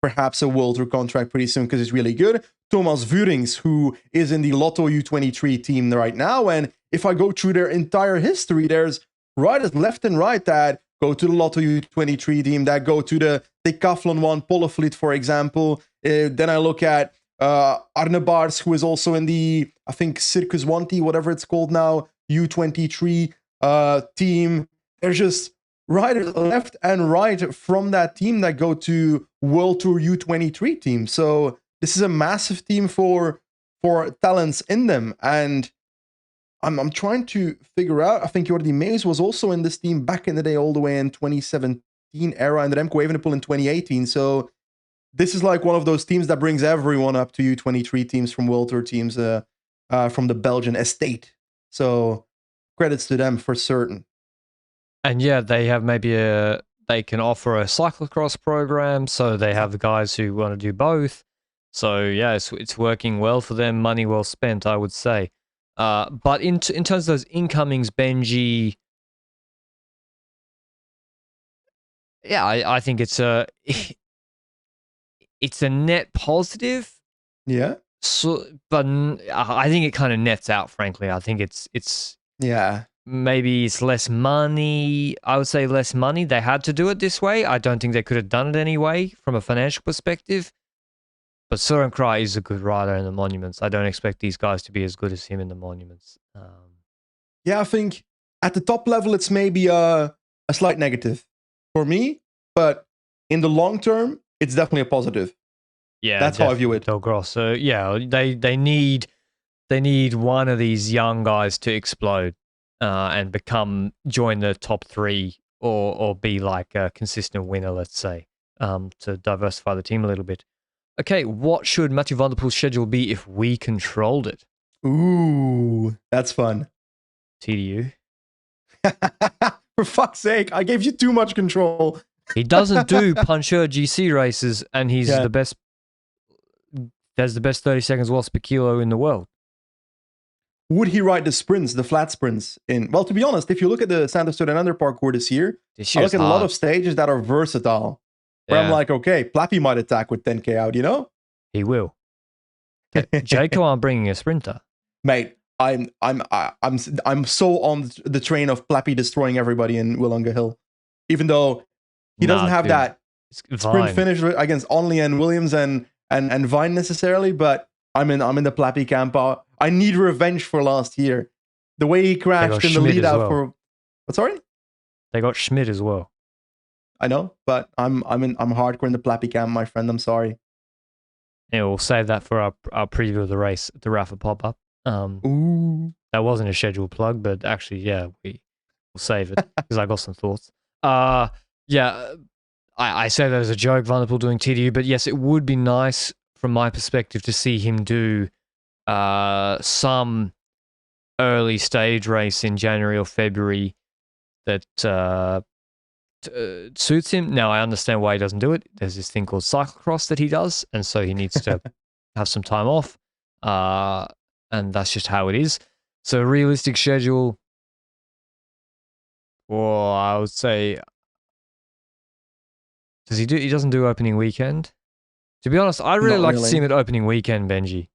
perhaps a World Tour contract pretty soon because he's really good. Thomas Vurings, who is in the Lotto U23 team right now. And if I go through their entire history, there's riders left and right that go to the Lotto U23 team, that go to the Decathlon one, Pollefleet, for example. Then I look at Arne Baars, who is also in the, I think, Circus 1T, whatever it's called now, U23 team. There's just riders left and right from that team that go to World Tour U23 team. So this is a massive team for talents in them. And I'm trying to figure out, I think Jordi Mees was also in this team back in the day, all the way in 2017 era, and Remco Evenepoel in 2018. So this is like one of those teams that brings everyone up to U23 teams from World Tour teams from the Belgian estate. So credits to them for certain. And yeah, they have they can offer a cyclocross program, so they have the guys who want to do both. So yeah, it's working well for them, money well spent, I would say. But in terms of those incomings, Benji, yeah, I think it's a net positive. Yeah. So, but I think it kind of nets out. Frankly, I think it's maybe it's less money. I would say less money. They had to do it this way. I don't think they could have done it anyway from a financial perspective. But Søren Kragh is a good rider in the monuments. I don't expect these guys to be as good as him in the monuments. Yeah, I think at the top level, it's maybe a slight negative for me. But in the long term, it's definitely a positive. Yeah, that's how I view it. Del Grosso. Yeah, they need one of these young guys to explode and join the top three or be like a consistent winner, let's say, to diversify the team a little bit. Okay, what should Mathieu van der Poel's schedule be if we controlled it? Ooh, that's fun. TDU. For fuck's sake, I gave you too much control. He doesn't do puncher GC races, and he's Yeah. the best. There's the best 30 seconds watts per kilo in the world. Would he ride the sprints, the flat sprints in? Well, to be honest, if you look at the Santos Stood and Under parkour this year, I look at a lot of stages that are versatile. Where I'm like, okay, Plappy might attack with 10k out, you know? He will. Jaco aren't bringing a sprinter, mate. I'm so on the train of Plappy destroying everybody in Willunga Hill, even though he doesn't have that sprint finish against Onley and Williams and Vine necessarily. But I'm in the Plappy camp. I need revenge for last year. The way he crashed in the lead out for what? Sorry, they got Schmidt as well. I know, but I'm hardcore in the Plappy camp, my friend. I'm sorry. Yeah, we'll save that for our preview of the race, the Rafa pop-up. Ooh. That wasn't a scheduled plug, but actually, yeah, we'll save it because I got some thoughts. Yeah, I say that as a joke, Vanderpool doing TDU, but yes, it would be nice from my perspective to see him do some early stage race in January or February that suits him. Now, I understand why he doesn't do it. There's this thing called cyclocross that he does, and so he needs to have some time off, and that's just how it is. So, realistic schedule, well, I would say, he doesn't do opening weekend? To be honest, I'd really like to see him at opening weekend, Benji.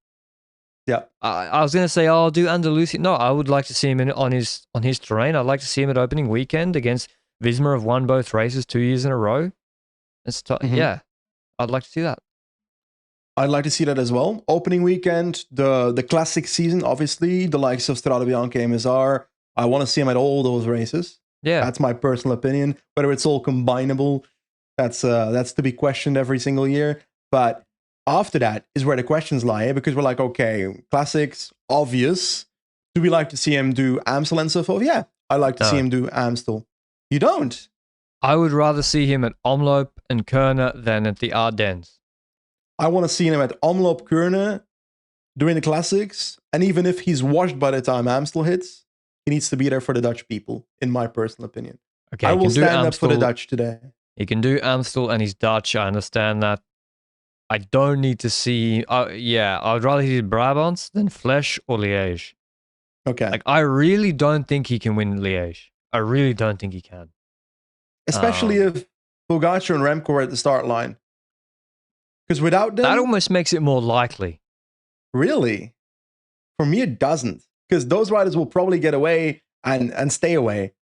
Yeah. I was going to say, I'll do Andalusia. No, I would like to see him on his terrain. I'd like to see him at opening weekend against Visma have won both races 2 years in a row. Yeah, I'd like to see that. I'd like to see that as well. Opening weekend, the classic season, obviously, the likes of Strade Bianche, MSR. I want to see him at all those races. Yeah. That's my personal opinion. Whether it's all combinable, that's to be questioned every single year. But after that is where the questions lie, because we're like, okay, classics, obvious. Do we like to see him do Amstel and so forth? Yeah, I like to see him do Amstel. You don't? I would rather see him at Omloop and Kuurne than at the Ardennes. I want to see him at Omloop, Kuurne during the classics. And even if he's washed by the time Amstel hits, he needs to be there for the Dutch people, in my personal opinion. Okay, I will stand up for the Dutch today. He can do Amstel and he's Dutch. I understand that. I don't need to see... yeah, I would rather he did Brabants than Flèche or Liège. Okay. Like, I really don't think he can win Liège. I really don't think he can. Especially if Pogacar and Remco are at the start line. Because without them... That almost makes it more likely. Really? For me, it doesn't. Because those riders will probably get away and stay away.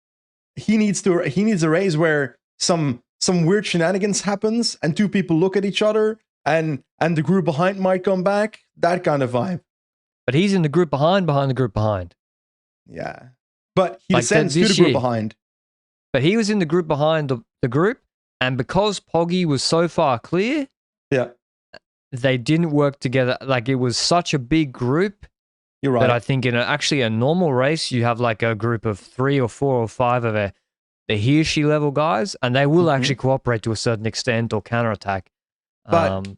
He needs a race where some weird shenanigans happens and two people look at each other and the group behind might come back. That kind of vibe. But he's in the group behind the group behind. Yeah. But he descends to the group behind. But he was in the group behind the group, and because Poggy was so far clear, yeah, they didn't work together. Like, it was such a big group. You're right. That I think in actually a normal race, you have like a group of 3 or 4 or 5 of the he or she level guys, and they will actually cooperate to a certain extent or counterattack. But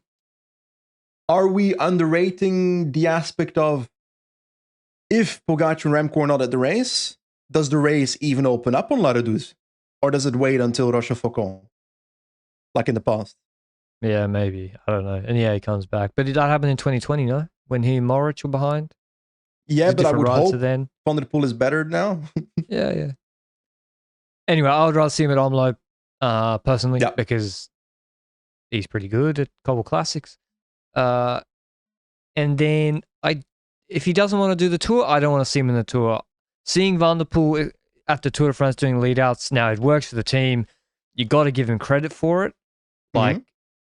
are we underrating the aspect of if Pogacar and Remco are not at the race, does the race even open up on La Redoute? Or does it wait until Rochefoucauld? Like in the past? Yeah, maybe. I don't know. And yeah, he comes back. But did that happen in 2020, no? When he and Moritz were behind? Yeah, but I would hope Van der Poel is better now. Yeah. Anyway, I would rather see him at Omloop, personally, because he's pretty good at Cobble Classics. And then, if he doesn't want to do the Tour, I don't want to see him in the Tour. Seeing Van der Poel at the Tour de France doing lead-outs, now it works for the team. You got to give him credit for it, like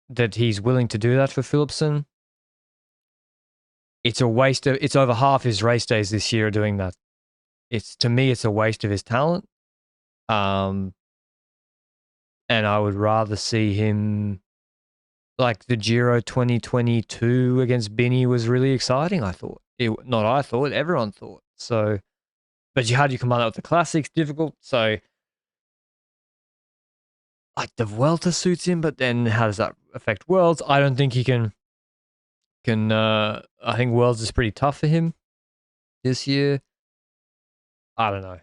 that he's willing to do that for Philipsen. It's a waste of... It's over half his race days this year doing that. To me, it's a waste of his talent. And I would rather see him... Like the Giro 2022 against Binny was really exciting, I thought. Everyone thought. So, but how do you combine that with the classics? Difficult. So, like the Vuelta suits him, but then how does that affect Worlds? I don't think he can I think Worlds is pretty tough for him. this year. I don't know.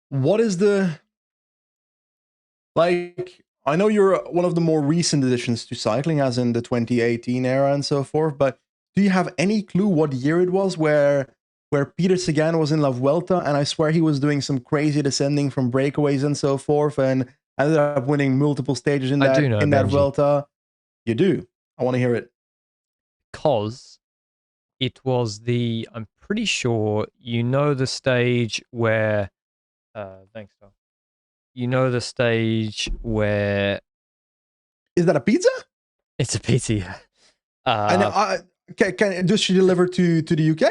What is the... Like, I know you're one of the more recent additions to cycling, as in the 2018 era and so forth, but do you have any clue what year it was where Peter Sagan was in La Vuelta, and I swear he was doing some crazy descending from breakaways and so forth, and ended up winning multiple stages in I do know, that Benji. Vuelta? You do? I want to hear it. Because it was I'm pretty sure you know the stage where, thanks, Tom. You know the stage where... Is that a pizza? It's a pizza, yeah. I know. Does she deliver to the UK?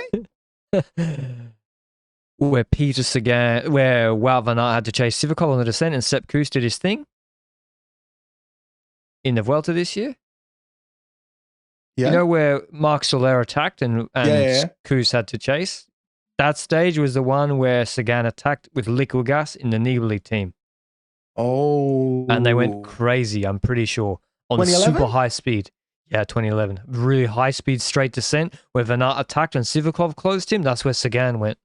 Where Peter Sagan, where Wout van Aert had to chase Sivakov on the descent and Sepp Kuss did his thing in the Vuelta this year. Yeah. You know where Marc Soler attacked and Kuss had to chase? That stage was the one where Sagan attacked with liquid gas in the Nibali team. Oh. And they went crazy, I'm pretty sure, on super high speed. Yeah, 2011. Really high speed straight descent where Van Aert attacked and Sivakov closed him. That's where Sagan went.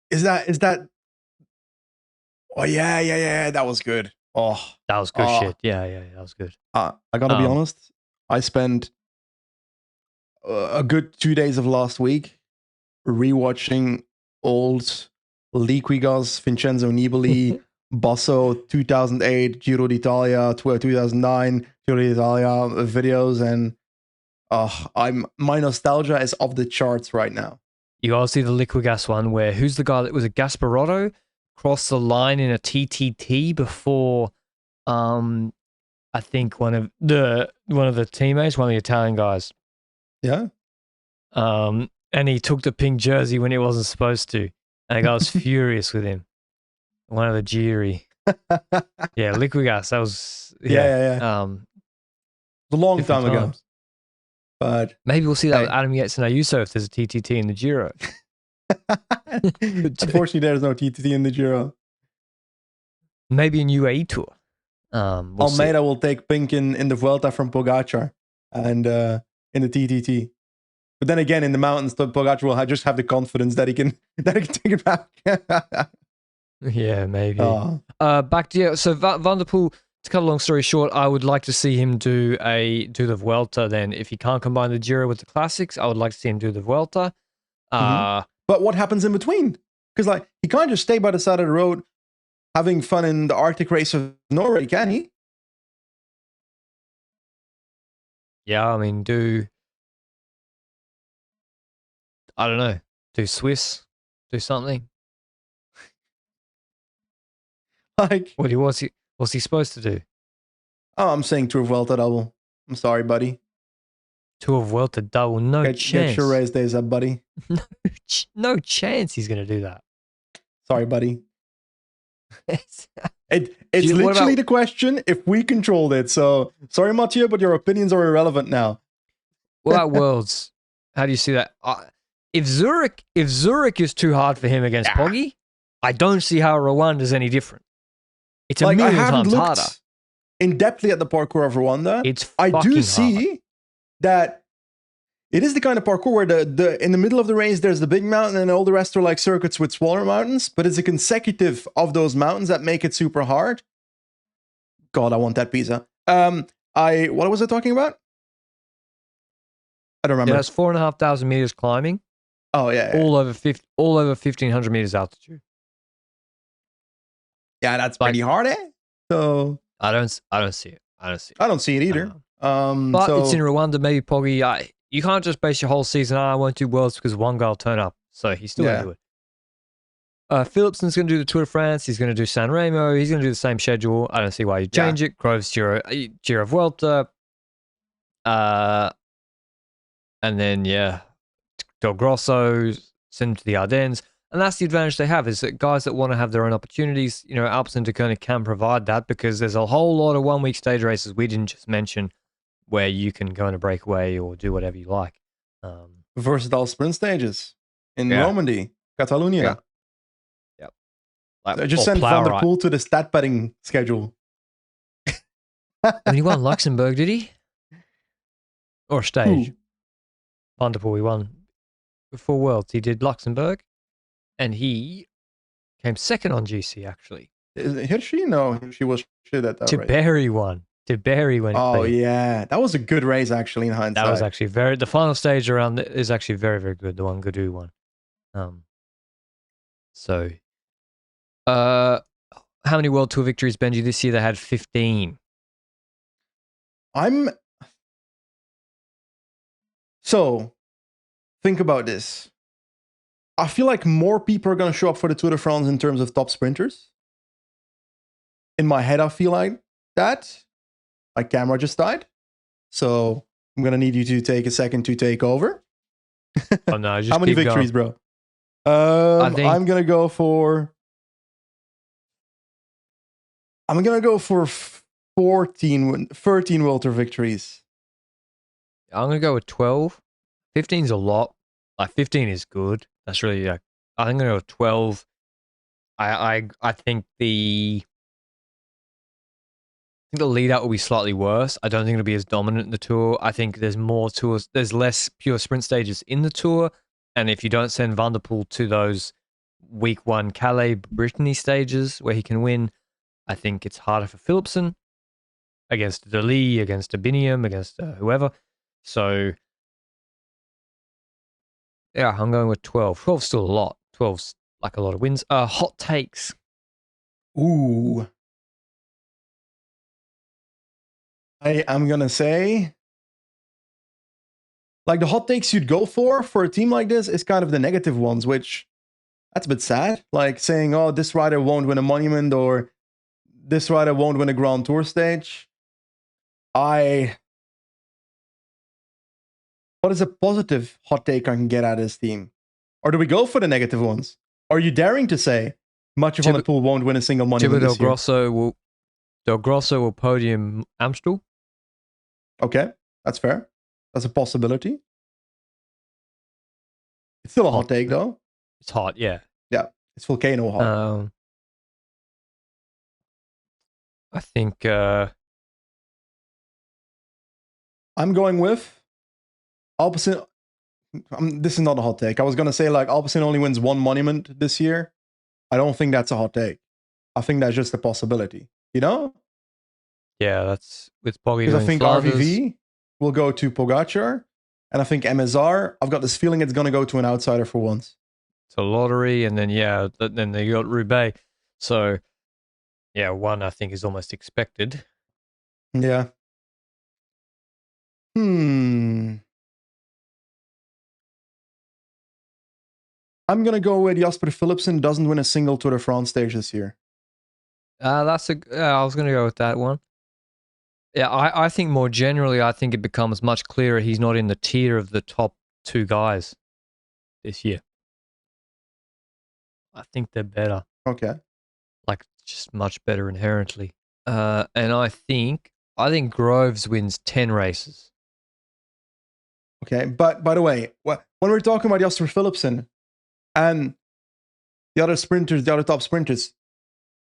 Is that? Oh yeah. That was good. Oh, that was good shit. Yeah, that was good. I gotta be honest. I spent a good 2 days of last week rewatching old Liquigas, Vincenzo Nibali, Basso 2008, Giro d'Italia, 2009, Giro d'Italia videos, and my nostalgia is off the charts right now. You gotta see the liquid gas one where who's the guy that was a Gasparotto crossed the line in a TTT before I think one of the teammates, one of the Italian guys. Yeah. And he took the pink jersey when he wasn't supposed to. And the guy was furious with him. One of the Giri. Yeah, liquid gas. That was yeah. A long time ago. But maybe we'll see that with Adam Yates and Ayuso if there's a TTT in the Giro. Unfortunately, there's no TTT in the Giro. Maybe a UAE tour. Almeida will take pink in the Vuelta from Pogacar and in the TTT. But then again, in the mountains, Pogacar will just have the confidence that he can take it back. Yeah, maybe. Back to so Van der Poel. To cut a long story short, I would like to see him do the Vuelta. Then, if he can't combine the Giro with the classics, I would like to see him do the Vuelta. But what happens in between? Because he can't just stay by the side of the road having fun in the Arctic race of Norway, can he? Yeah, I mean, I don't know, do Swiss, do something. What's he supposed to do? Oh, I'm saying Tour Vuelta double. I'm sorry, buddy. Tour Vuelta double, chance. Get your race days up, buddy. No chance he's going to do that. Sorry, buddy. It's literally the question if we controlled it. So sorry, Mathieu, but your opinions are irrelevant now. What about Worlds? How do you see that? If Zurich is too hard for him against Poggi, I don't see how Rwanda is any different. It's a million times harder. In depthly at the parkour of Rwanda. I do see hard. that it is the kind of parkour where the in the middle of the race there's the big mountain and all the rest are like circuits with smaller mountains, but it's a consecutive of those mountains that make it super hard. God, I want that pizza. What was I talking about? I don't remember. Yeah, that's 4,500 meters climbing. Oh yeah. All over 1,500 meters altitude. Yeah, that's pretty hard, eh? So I don't see it. I don't see it either. But it's in Rwanda. Maybe Poggi. You can't just base your whole season. I won't do Worlds because one guy will turn up. So he's still going to do it. Philipsen's going to do the Tour de France. He's going to do San Remo. He's going to do the same schedule. I don't see why you change it. Groves Giro Vuelta. And then Del Grosso, send him to the Ardennes. And that's the advantage they have, is that guys that want to have their own opportunities, Alpecin Deceuninck can provide that, because there's a whole lot of one-week stage races we didn't just mention where you can go on a breakaway or do whatever you like. Versatile sprint stages in Normandy, Catalonia. Yeah. So just send Van der Poel to the stat padding schedule. He won Luxembourg, did he? Or stage? Who? Van der Poel, he won before Worlds. He did Luxembourg, and he came second on GC actually. Hirschi? No, Hirschi was shit at that race. Tiberi won. Tiberi went Oh clean. yeah, that was a good race actually in hindsight. That was actually the final stage around is actually very, very good. The one Gadu won. So, how many World Tour victories, Benji? This year they had 15. So, think about this. I feel like more people are going to show up for the Tour de France in terms of top sprinters. In my head, I feel like that. My camera just died. So, I'm going to need you to take a second to take over. Oh, no, just how many victories, going. bro? I'm going to go for 13 World Tour victories. I'm going to go with 12. 15 is a lot. Like 15 is good. That's really I'm going to go with 12. I think the lead out will be slightly worse. I don't think it'll be as dominant in the tour. I think there's more tours. There's less pure sprint stages in the tour. And if you don't send Van der Poel to those week 1 Calais Brittany stages where he can win, I think it's harder for Philipsen against Deli, against Abinium, against whoever. So, yeah, I'm going with 12. 12's still a lot. 12's like a lot of wins. Hot takes. Ooh. I'm going to say, like, the hot takes you'd go for a team like this is kind of the negative ones, which that's a bit sad. Like saying, oh, this rider won't win a monument or this rider won't win a Grand Tour stage. What is a positive hot take I can get out of this team? Or do we go for the negative ones? Are you daring to say Mathieu van der Poel won't win a single monument this year? Del Grosso will podium Amstel. Okay, that's fair. That's a possibility. It's still a hot take, though. It's hot, yeah. Yeah, it's volcano hot. I think I'm going with Alpecin. This is not a hot take. I was going to say, like, Alpecin only wins 1 monument this year. I don't think that's a hot take. I think that's just a possibility. You know? Yeah, that's with Poggi. Because I think RVV will go to Pogacar. And I think MSR, I've got this feeling it's going to go to an outsider for once. It's a lottery. And then, yeah, then they got Roubaix. So, yeah, 1 I think is almost expected. Yeah. I'm going to go with Jasper Philipsen doesn't win a single Tour de France stage this year. I was going to go with that one. Yeah, I think more generally, I think it becomes much clearer he's not in the tier of the top 2 guys this year. I think they're better. Okay. Like, just much better inherently. And I think Groves wins 10 races. Okay, but by the way, when we're talking about Jasper Philipsen and the other sprinters, the other top sprinters,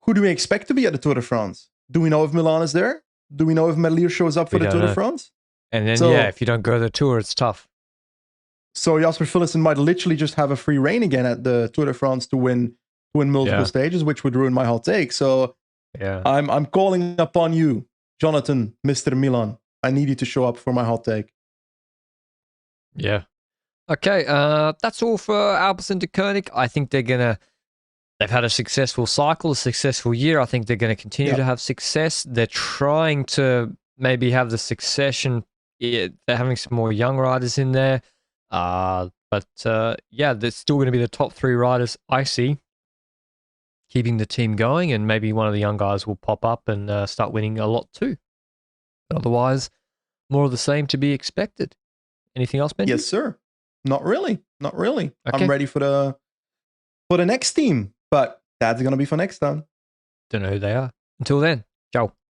who do we expect to be at the Tour de France? Do we know if Milan is there? Do we know if Merlier shows up for the Tour de France? And then, if you don't go to the Tour, it's tough. So Jasper Philipsen might literally just have a free reign again at the Tour de France to win multiple stages, which would ruin my hot take. So I'm calling upon you, Jonathan, Mr. Milan. I need you to show up for my hot take. Yeah. Okay, that's all for Alpecin Deceuninck. I think they've had a successful cycle, a successful year. I think they're going to continue to have success. They're trying to maybe have the succession. They're having some more young riders in there. But they're still going to be the top 3 riders I see, keeping the team going, and maybe one of the young guys will pop up and start winning a lot too. But otherwise, more of the same to be expected. Anything else, Benji? Yes, sir. Not really. Okay. I'm ready for the next team, but that's going to be for next time. Don't know who they are. Until then, ciao.